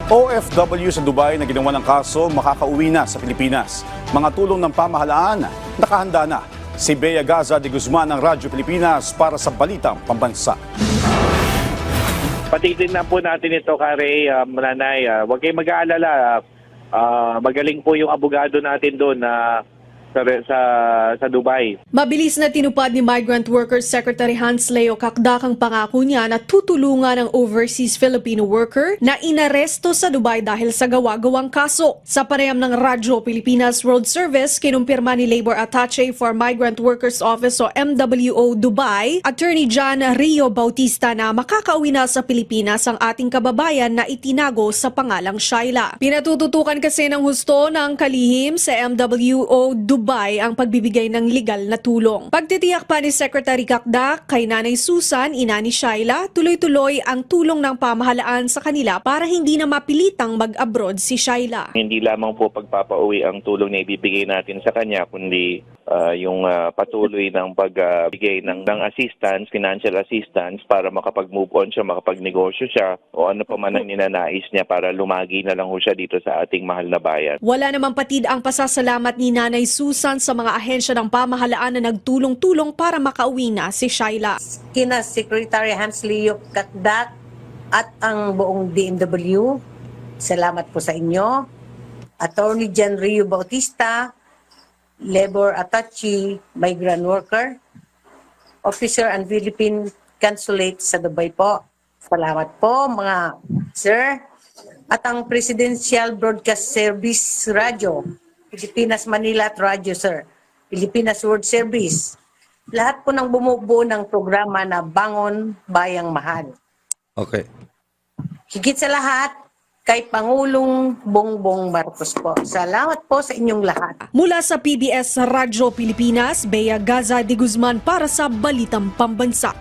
OFW sa Dubai na ginawa ng kaso makakauwi na sa Pilipinas. Mga tulong ng pamahalaan, nakahanda na. Si Bea Gaza de Guzman ng Radyo Pilipinas para sa Balitang Pambansa. Patitignan po natin ito, Kare, Nanay. Huwag kayong mag-aalala. Magaling po yung abogado natin doon sa Dubai. Mabilis na tinupad ni Migrant Workers Secretary Hans Leo Kakdak ang pangako niya na tutulungan ang overseas Filipino worker na inaresto sa Dubai dahil sa gawa-gawang kaso. Sa panayam ng Radyo Pilipinas Road Service, kinumpirma ni Labor Attache for Migrant Workers Office o MWO Dubai, Attorney John Rio Bautista na makakauwi na sa Pilipinas ang ating kababayan na itinago sa pangalang Shaila. Pinatututukan kasi ng husto ng kalihim sa MWO Dubai ang pagbibigay ng legal na tulong. Pagtitiyak pa ni Secretary Kakdak kay Nanay Susan, ina ni Shaila, tuloy-tuloy ang tulong ng pamahalaan sa kanila para hindi na mapilitang mag-abroad si Shaila. Hindi lamang po pagpapauwi ang tulong na ibibigay natin sa kanya, kundi yung patuloy ng pagbigay ng assistance, financial assistance para makapag-move on siya, makapagnegosyo siya o ano pa man ang ninanais niya para lumagi na lang ho siya dito sa ating mahal na bayan. Wala namang patid ang pasasalamat ni Nanay Susan sa mga ahensya ng pamahalaan na nagtulong-tulong para makauwi na si Shaila. Kina Secretary Hans Leo Kakdak at ang buong DMW, salamat po sa inyo. Attorney John Rio Bautista, Labor Attache, Migrant Worker, Officer and Philippine Consulate sa Dubai po. Salamat po mga sir. At ang Presidential Broadcast Service Radio, Pilipinas Manila at Radyo Sir, Pilipinas World Service. Lahat po ng bumubuo ng programa na Bangon Bayang Mahal. Okay. Higit sa lahat, kay Pangulong Bongbong Marcos po. Salamat po sa inyong lahat. Mula sa PBS Radyo Pilipinas, Bea Gaza de Guzman para sa Balitang Pambansa.